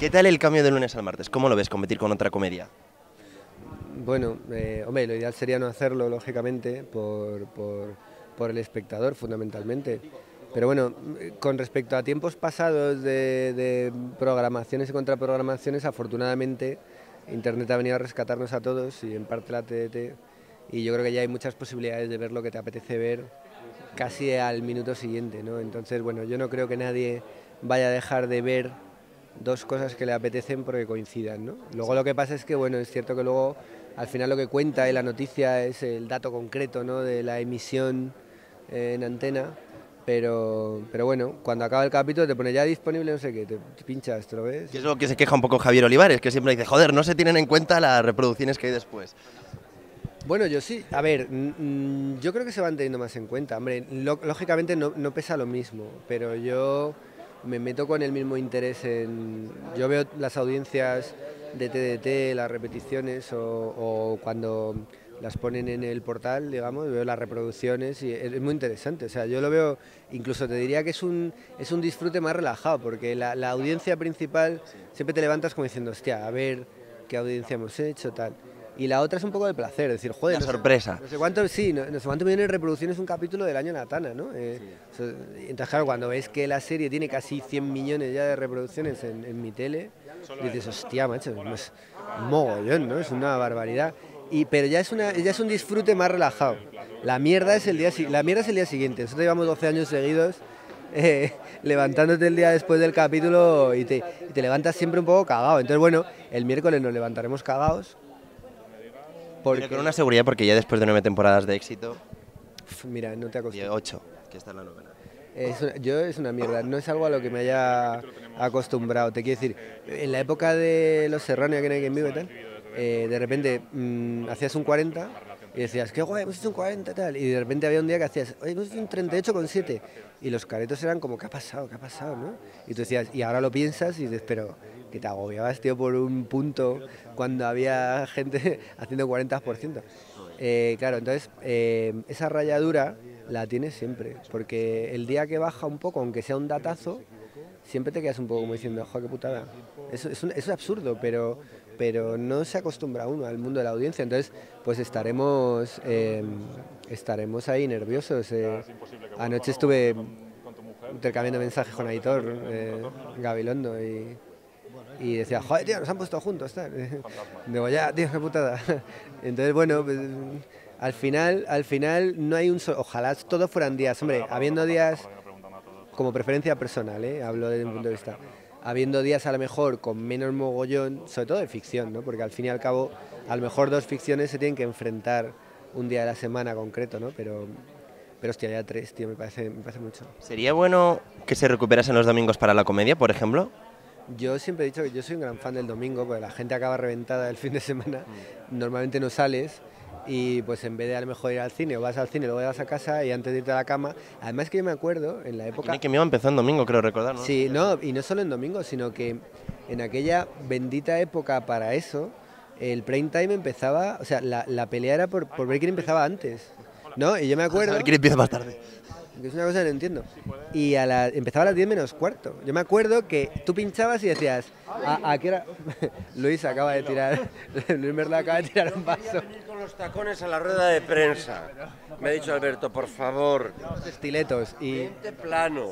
¿Qué tal el cambio de lunes al martes? ¿Cómo lo ves competir con otra comedia? Bueno, hombre, lo ideal sería no hacerlo, lógicamente, por el espectador, fundamentalmente. Pero bueno, con respecto a tiempos pasados de programaciones y contraprogramaciones, afortunadamente Internet ha venido a rescatarnos a todos y en parte la TDT. Y yo creo que ya hay muchas posibilidades de ver lo que te apetece ver casi al minuto siguiente, ¿no? Entonces, bueno, yo no creo que nadie vaya a dejar de ver dos cosas que le apetecen porque coincidan, ¿no? Luego lo que pasa es que, bueno, es cierto que luego al final lo que cuenta en la noticia es el dato concreto, ¿no?, de la emisión en antena, pero bueno, cuando acaba el capítulo te pone ya disponible no sé qué, te pinchas, te lo ves. Que es lo que se queja un poco Javier Olivares, que siempre dice, joder, no se tienen en cuenta las reproducciones que hay después. Bueno, yo sí, a ver, yo creo que se van teniendo más en cuenta. Hombre, lógicamente no pesa lo mismo, pero yo me meto con el mismo interés en... Yo veo las audiencias de TDT, las repeticiones o cuando las ponen en el portal, digamos, veo las reproducciones y es muy interesante. O sea, yo lo veo, incluso te diría que es un disfrute más relajado, porque la audiencia principal siempre te levantas como diciendo, hostia, a ver qué audiencia hemos hecho, tal. Y la otra es un poco de placer, decir, joder, La sorpresa. No sé cuánto, sí, no sé cuánto millones de reproducciones un capítulo del año Natana, ¿no? Entonces, claro, cuando ves que la serie tiene casi 100 millones ya de reproducciones en mi tele, dices, hostia, macho, es un mogollón, ¿no? Es una barbaridad. Pero ya es un disfrute más relajado. La mierda es el día siguiente. Nosotros llevamos 12 años seguidos levantándote el día después del capítulo y te levantas siempre un poco cagado. Entonces, bueno, el miércoles nos levantaremos cagados. Pero con una seguridad, porque ya después de 9 temporadas de éxito... Mira, no te acostumbras. 8, que está en la novena. Es una mierda, no es algo a lo que me haya acostumbrado. Te quiero decir, en la época de Los Serrano, que no hay quien vive y tal, de repente hacías un 40 y decías, qué guay, hemos hecho un 40 y tal. Y de repente había un día que hacías, oye, hemos hecho un 38,7. Y los caretos eran como, ¿qué ha pasado? ¿Qué ha pasado? ¿No? Y tú decías, y ahora lo piensas y dices, pero que te agobiabas, tío, por un punto cuando había gente haciendo 40%. Claro, entonces esa rayadura la tienes siempre, porque el día que baja un poco, aunque sea un datazo, siempre te quedas un poco como diciendo, joder, qué putada. Es absurdo, pero no se acostumbra uno al mundo de la audiencia, entonces pues estaremos ahí nerviosos. Anoche estuve intercambiando mensajes con Aitor Gabilondo y decía, joder, tío, nos han puesto juntos, tal. Digo, ya, tío, qué putada. Entonces, bueno, pues, al final no hay un solo... Ojalá todos fueran días, hombre, habiendo días como preferencia personal, hablo desde mi punto de vista, habiendo días a lo mejor con menos mogollón, sobre todo de ficción, ¿no? Porque al fin y al cabo, a lo mejor dos ficciones se tienen que enfrentar un día de la semana concreto, ¿no? Pero hostia, ya 3, tío, me parece mucho. ¿Sería bueno que se recuperasen los domingos para la comedia, por ejemplo? Yo siempre he dicho que yo soy un gran fan del domingo, porque la gente acaba reventada el fin de semana, normalmente no sales y pues en vez de a lo mejor ir al cine o vas al cine, luego vas a casa y antes de irte a la cama, además que yo me acuerdo en la época... Que me iba empezó en domingo, creo recordar, ¿no? Sí, no, y no solo en domingo, sino que en aquella bendita época para eso, el prime time empezaba, o sea, la pelea era por ver quién empezaba antes, ¿no? Y yo me acuerdo... A ver quién empieza más tarde. Que es una cosa que no entiendo. Y empezaba a las 10 menos cuarto. Yo me acuerdo que tú pinchabas y decías, ¿a qué hora? Luis acaba de tirar, Luis Merlo acaba de tirar un vaso. Con los tacones a la rueda de prensa. Me ha dicho Alberto, por favor. Los estiletos y... Vente plano.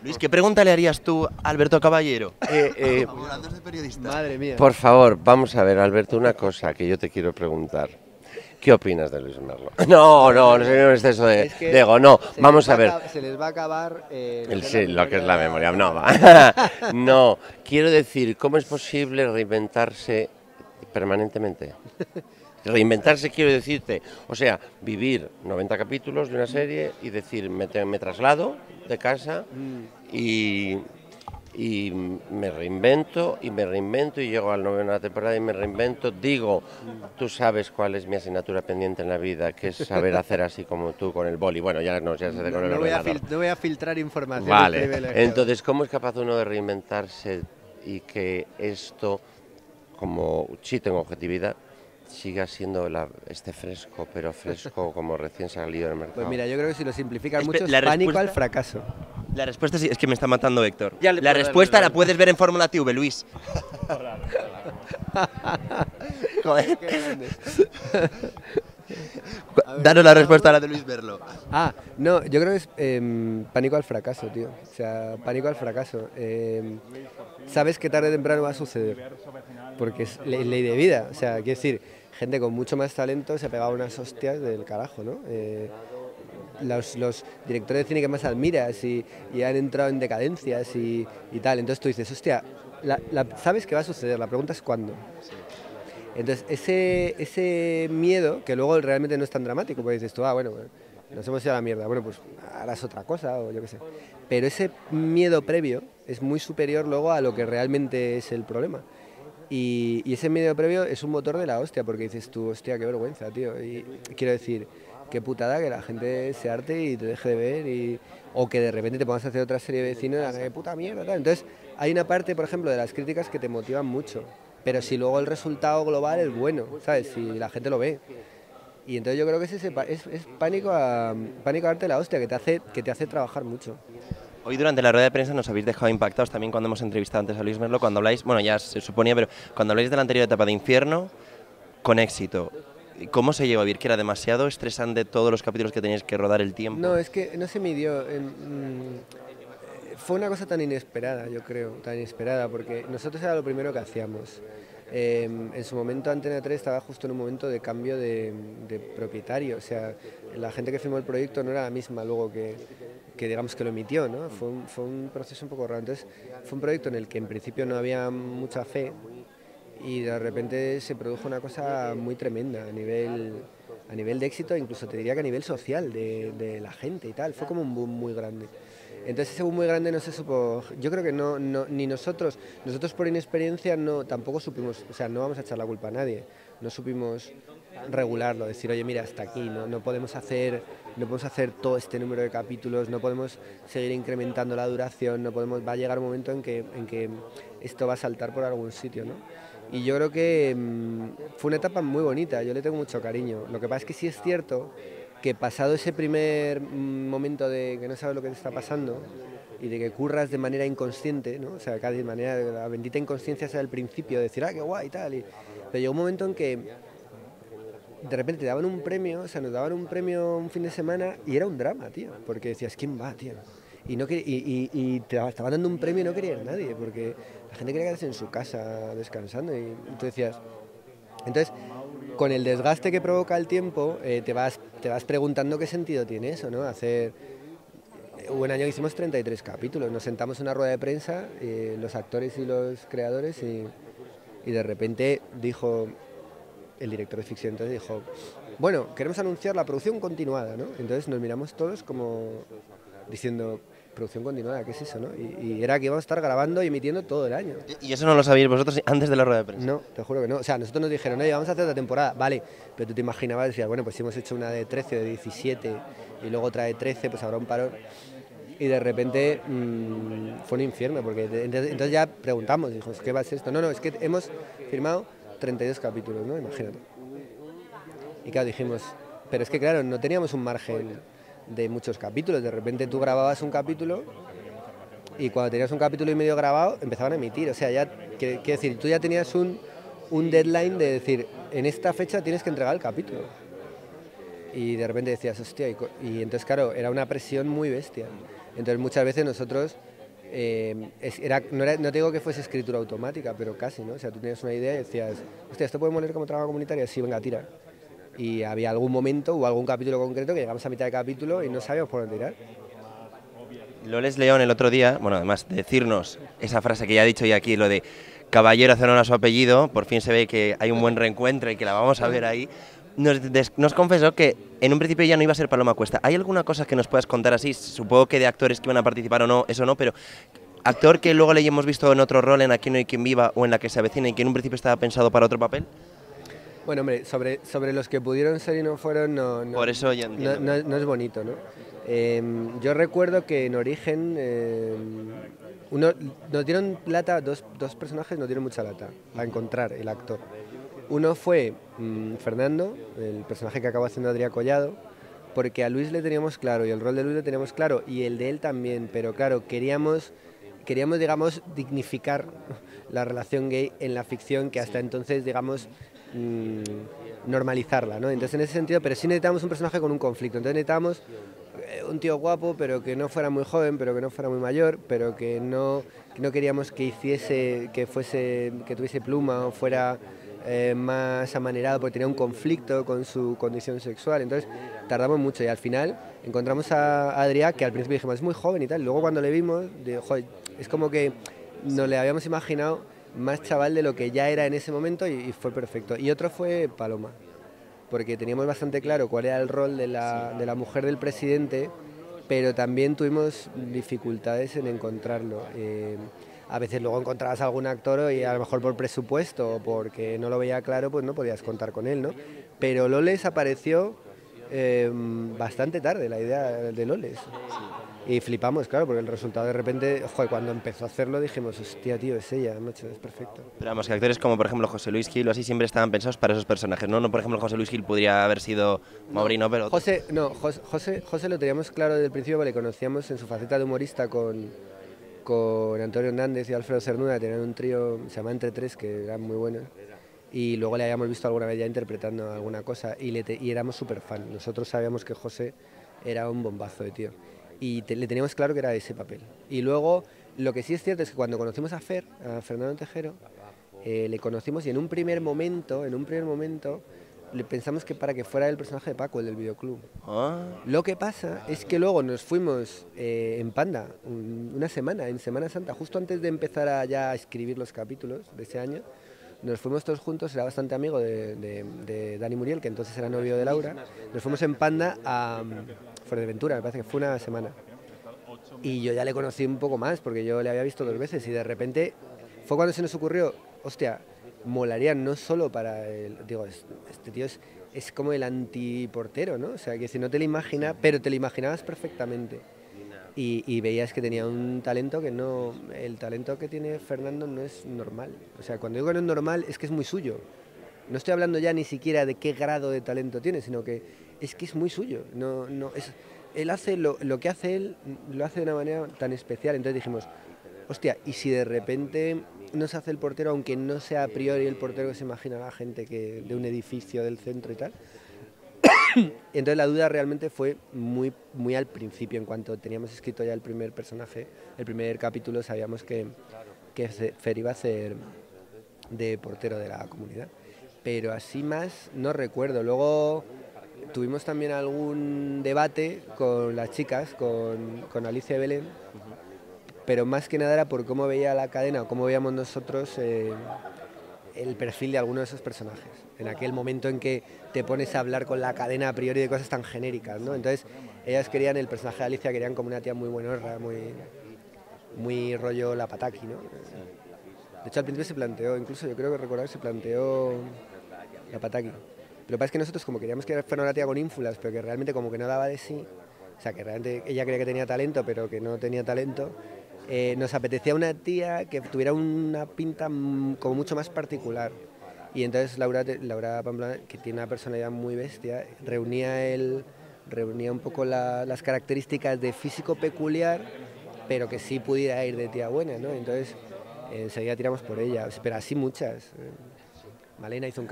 Luis, ¿qué pregunta le harías tú a Alberto Caballero? Hablando de periodista. Madre mía. Por favor, vamos a ver, Alberto, una cosa que yo te quiero preguntar. ¿Qué opinas de Luis Merlo? No sería un exceso de ego, no, vamos a ver. Se les va a acabar... Sí, lo que es la memoria, no va. No, quiero decir, ¿cómo es posible reinventarse permanentemente? Reinventarse quiero decirte, o sea, vivir 90 capítulos de una serie y decir, me traslado de casa y me reinvento y llego a la novena temporada y me reinvento. Digo, tú sabes cuál es mi asignatura pendiente en la vida, que es saber hacer así como tú con el boli. Bueno, ya se hace con el ordenador. No voy a filtrar información. Vale, entonces, ¿cómo es capaz uno de reinventarse y que esto, como sí tengo objetividad, siga siendo fresco, pero fresco como recién salido del mercado? Pues mira, yo creo que si lo simplificas mucho es pánico al fracaso. La respuesta es que me está matando Héctor. Ya le La puedo respuesta dar- la puedes ver en Fórmula TV, Luis. Joder. Qué grande. Danos la respuesta a la de Luis Berlo. Ah, no, yo creo que es pánico al fracaso, tío. O sea, pánico al fracaso. Sabes que tarde o temprano va a suceder, porque es ley de vida. O sea, quiero decir, gente con mucho más talento se ha pegado unas hostias del carajo, ¿no? Los directores de cine que más admiras y han entrado en decadencias y tal. Entonces tú dices, hostia, sabes que va a suceder, la pregunta es cuándo. Entonces, ese miedo, que luego realmente no es tan dramático, porque dices tú, bueno, nos hemos ido a la mierda, bueno, pues harás otra cosa o yo qué sé. Pero ese miedo previo es muy superior luego a lo que realmente es el problema. Y ese miedo previo es un motor de la hostia, porque dices tú, hostia, qué vergüenza, tío. Y quiero decir, qué putada que la gente se harte y te deje de ver, o que de repente te pongas a hacer otra serie de vecinos y hagan, qué puta mierda, tal. Entonces, hay una parte, por ejemplo, de las críticas que te motivan mucho. Pero si luego el resultado global es bueno, ¿sabes? Si la gente lo ve. Y entonces yo creo que es pánico a darte la hostia, que te hace trabajar mucho. Hoy durante la rueda de prensa nos habéis dejado impactados también cuando hemos entrevistado antes a Luis Merlo, cuando habláis, bueno, ya se suponía, pero cuando habláis de la anterior etapa de Infierno, con éxito. ¿Cómo se llevó a vivir? ¿Que era demasiado estresante todos los capítulos que teníais que rodar el tiempo? No, es que no se midió. Fue una cosa tan inesperada, yo creo, tan inesperada, porque nosotros era lo primero que hacíamos. En su momento Antena 3 estaba justo en un momento de cambio de propietario, o sea, la gente que firmó el proyecto no era la misma luego que digamos que lo emitió, ¿no? Fue un proceso un poco raro. Entonces fue un proyecto en el que en principio no había mucha fe y de repente se produjo una cosa muy tremenda a nivel de éxito, incluso te diría que a nivel social de la gente y tal. Fue como un boom muy grande. Entonces ese boom muy grande no se supo, yo creo que no ni nosotros por inexperiencia tampoco supimos, o sea, no vamos a echar la culpa a nadie, no supimos regularlo, decir, oye, mira, hasta aquí, no podemos hacer todo este número de capítulos, no podemos seguir incrementando la duración, va a llegar un momento en que esto va a saltar por algún sitio, ¿no? Y yo creo que fue una etapa muy bonita, yo le tengo mucho cariño. Lo que pasa es que sí es cierto que pasado ese primer momento de que no sabes lo que te está pasando y de que curras de manera inconsciente, ¿no? O sea, cada manera, la bendita inconsciencia sea el principio de decir, qué guay y tal. Pero llegó un momento en que de repente te daban un premio, o sea, nos daban un premio un fin de semana y era un drama, tío, porque decías, ¿quién va, tío? Y te estaban dando un premio y no quería ir nadie, porque la gente quería quedarse en su casa descansando y tú decías... Entonces, con el desgaste que provoca el tiempo, te vas preguntando qué sentido tiene eso, ¿no? Hubo un año que hicimos 33 capítulos, nos sentamos en una rueda de prensa, los actores y los creadores, y de repente dijo el director de ficción, entonces dijo, bueno, queremos anunciar la producción continuada, ¿no? Entonces nos miramos todos como diciendo, producción continuada, ¿qué es eso, no? Y era que íbamos a estar grabando y emitiendo todo el año. ¿Y eso no lo sabíais vosotros antes de la rueda de prensa? No, te juro que no. O sea, nosotros nos dijeron, oye, vamos a hacer otra temporada, vale, pero tú te imaginabas, decías, bueno, pues si hemos hecho una de 13 o de 17 y luego otra de 13, pues habrá un parón. Y de repente fue un infierno, porque entonces ya preguntamos, dijimos, ¿qué va a ser esto? No, es que hemos firmado 32 capítulos, ¿no? Imagínate. Y claro, dijimos, pero es que claro, no teníamos un margen de muchos capítulos, de repente tú grababas un capítulo y cuando tenías un capítulo y medio grabado empezaban a emitir, o sea, ya, quiero decir, tú ya tenías un deadline de decir, en esta fecha tienes que entregar el capítulo. Y de repente decías, hostia, y entonces claro, era una presión muy bestia. Entonces muchas veces nosotros, no te digo que fuese escritura automática, pero casi, ¿no? O sea, tú tenías una idea y decías, hostia, ¿esto podemos leer como trabajo comunitario? Sí, venga, tira. Y había algún momento o algún capítulo concreto que llegamos a mitad de capítulo y no sabíamos por dónde tirar. Loles León el otro día, bueno, además de decirnos esa frase que ya he dicho ya aquí, lo de caballero hace honor a su apellido, por fin se ve que hay un buen reencuentro y que la vamos a ver ahí, nos confesó que en un principio ya no iba a ser Paloma Cuesta. ¿Hay alguna cosa que nos puedas contar así? Supongo que de actores que iban a participar o no, eso no, pero actor que luego le hemos visto en otro rol, en Aquí no hay quien viva o en La que se avecina y que en un principio estaba pensado para otro papel. Bueno, hombre, sobre los que pudieron ser y no fueron, Por eso ya entiendo. No es bonito, ¿no? Yo recuerdo que en Origen nos dieron lata, dos personajes nos dieron mucha lata a encontrar el actor. Uno fue Fernando, el personaje que acabó haciendo Adrià Collado, porque a Luis le teníamos claro y el rol de Luis le teníamos claro y el de él también, pero claro, queríamos digamos, dignificar la relación gay en la ficción que hasta entonces, digamos, normalizarla, ¿no? Entonces en ese sentido, pero sí necesitábamos un personaje con un conflicto, entonces necesitábamos un tío guapo, pero que no fuera muy joven, pero que no fuera muy mayor, pero que no queríamos que hiciese, que tuviese pluma o fuera más amanerado porque tenía un conflicto con su condición sexual, entonces tardamos mucho y al final encontramos a Adrià, que al principio dijimos es muy joven y tal, luego cuando le vimos, digo, joder, es como que nos le habíamos imaginado más chaval de lo que ya era en ese momento y fue perfecto. Y otro fue Paloma, porque teníamos bastante claro cuál era el rol de la mujer del presidente, pero también tuvimos dificultades en encontrarlo. A veces luego encontrabas a algún actor y a lo mejor por presupuesto o porque no lo veía claro, pues no podías contar con él, ¿no? Pero Loles apareció bastante tarde, la idea de Loles. Y flipamos, claro, porque el resultado de repente, joder, cuando empezó a hacerlo dijimos, hostia, tío, es ella, macho, es perfecto. Pero vamos, que actores como por ejemplo José Luis Gil o así siempre estaban pensados para esos personajes, ¿no? No, por ejemplo, José Luis Gil podría haber sido Maurino, pero... José lo teníamos claro desde el principio, porque le conocíamos en su faceta de humorista con Antonio Hernández y Alfredo Cernuda, tenían un trío, se llama Entre Tres, que eran muy buenos. Y luego le habíamos visto alguna vez ya interpretando alguna cosa y éramos súper fan. Nosotros sabíamos que José era un bombazo de tío. Y le teníamos claro que era ese papel. Y luego, lo que sí es cierto es que cuando conocimos a Fernando Tejero, le conocimos y en un primer momento, le pensamos que para que fuera el personaje de Paco, el del videoclub. Lo que pasa es que luego nos fuimos en Panda, una semana, en Semana Santa, justo antes de empezar ya a escribir los capítulos de ese año, nos fuimos todos juntos, era bastante amigo de Dani Muriel, que entonces era novio de Laura, nos fuimos en Panda a Fuerteventura, me parece que fue una semana. Y yo ya le conocí un poco más, porque yo le había visto 2 veces y de repente fue cuando se nos ocurrió, hostia, molaría no solo para el... Digo, este tío es como el antiportero, ¿no? O sea, que si no te lo imaginas, pero te lo imaginabas perfectamente. Y veías que tenía un talento que no... El talento que tiene Fernando no es normal. O sea, cuando digo que no es normal, es que es muy suyo. No estoy hablando ya ni siquiera de qué grado de talento tiene, sino que es muy suyo. Él hace lo que hace él, lo hace de una manera tan especial. Entonces dijimos, hostia, ¿y si de repente nos hace el portero, aunque no sea a priori el portero que se imagina la gente de un edificio del centro y tal? Entonces la duda realmente fue muy, muy al principio, en cuanto teníamos escrito ya el primer personaje, el primer capítulo, sabíamos que Fer iba a ser de portero de la comunidad. Pero así más no recuerdo. Luego tuvimos también algún debate con las chicas, con Alicia y Belén, pero más que nada era por cómo veía la cadena o cómo veíamos nosotros el perfil de alguno de esos personajes. En aquel momento en que te pones a hablar con la cadena a priori de cosas tan genéricas, ¿no? Entonces ellas querían, el personaje de Alicia querían como una tía muy buenorra, muy rollo la Pataki, ¿no? De hecho al principio se planteó, incluso yo creo que recordar, se planteó la Pataki. Lo que pasa es que nosotros como queríamos que fuera una tía con ínfulas, pero que realmente como que no daba de sí, o sea que realmente ella creía que tenía talento, pero que no tenía talento, nos apetecía una tía que tuviera una pinta como mucho más particular. Y entonces Laura Pamplona, que tiene una personalidad muy bestia, reunía un poco las características de físico peculiar, pero que sí pudiera ir de tía buena, ¿no? Entonces enseguida tiramos por ella, pero así muchas. Malena hizo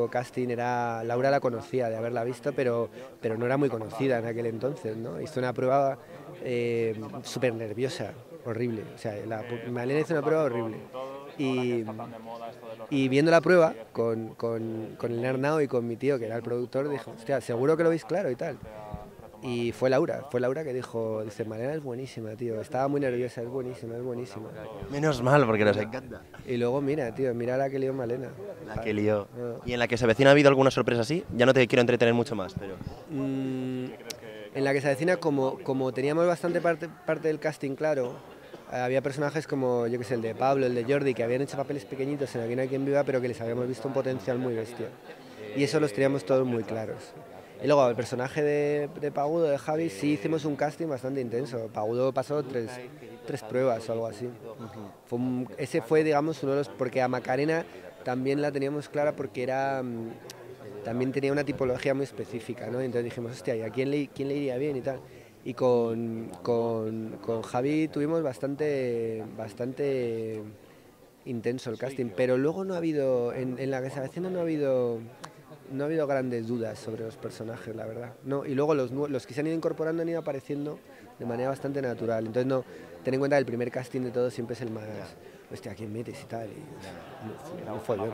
casting, Laura la conocía de haberla visto, pero no era muy conocida en aquel entonces, ¿no? Hizo una prueba súper nerviosa, horrible. O sea, Malena hizo una prueba horrible. Y viendo la prueba con el Arnau y con mi tío, que era el productor, dijo, hostia, seguro que lo veis claro y tal. Y fue Laura que dice, Malena es buenísima, tío, estaba muy nerviosa, es buenísima. Menos mal, porque nos encanta. Y luego mira la que lió Malena. La que lió. ¿Y en la que se avecina ha habido alguna sorpresa así? Ya no te quiero entretener mucho más, pero... En la que se avecina, como teníamos bastante parte del casting claro, había personajes como, yo que sé, el de Pablo, el de Jordi, que habían hecho papeles pequeñitos en Aquí no hay quien viva, pero que les habíamos visto un potencial muy bestia. Y eso los teníamos todos muy claros. Y luego el personaje de Pagudo, de Javi, sí hicimos un casting bastante intenso. Pagudo pasó tres pruebas o algo así. Ese fue, digamos, uno de los... Porque a Macarena también la teníamos clara porque también tenía una tipología muy específica, ¿no? Entonces dijimos, hostia, ¿y a quién le iría bien y tal? Y con Javi tuvimos bastante intenso el casting, pero luego no ha habido, en la que se avecina no ha habido grandes dudas sobre los personajes, la verdad. No, y luego los que se han ido incorporando han ido apareciendo de manera bastante natural. Entonces, no, ten en cuenta que el primer casting de todos siempre es el más, hostia, ¿a quién metes y tal? Y no fue bien.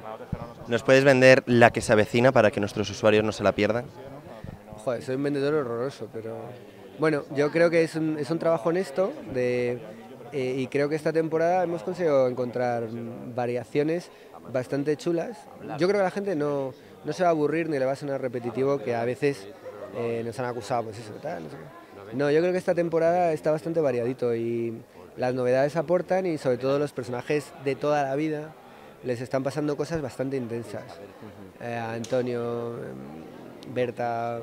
¿Nos puedes vender la que se avecina para que nuestros usuarios no se la pierdan? Joder, soy un vendedor horroroso, pero bueno, yo creo que es un trabajo honesto y creo que esta temporada hemos conseguido encontrar variaciones bastante chulas. Yo creo que la gente no se va a aburrir ni le va a sonar repetitivo, que a veces nos han acusado, pues eso, tal, no sé qué. No, yo creo que esta temporada está bastante variadito y las novedades aportan y sobre todo los personajes de toda la vida les están pasando cosas bastante intensas. Antonio, Berta,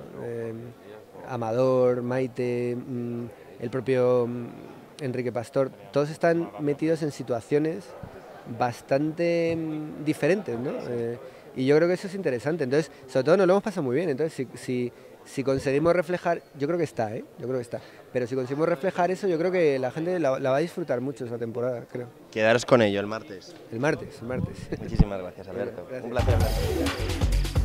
Amador, Maite, el propio Enrique Pastor, todos están metidos en situaciones bastante diferentes, ¿no? Y yo creo que eso es interesante. Entonces, sobre todo nos lo hemos pasado muy bien. Entonces, si conseguimos reflejar, yo creo que está, yo creo que está. Pero si conseguimos reflejar eso, yo creo que la gente la va a disfrutar mucho esa temporada, creo. Quedaros con ello el martes. El martes. Muchísimas gracias, Alberto. Gracias. Un placer hablar contigo.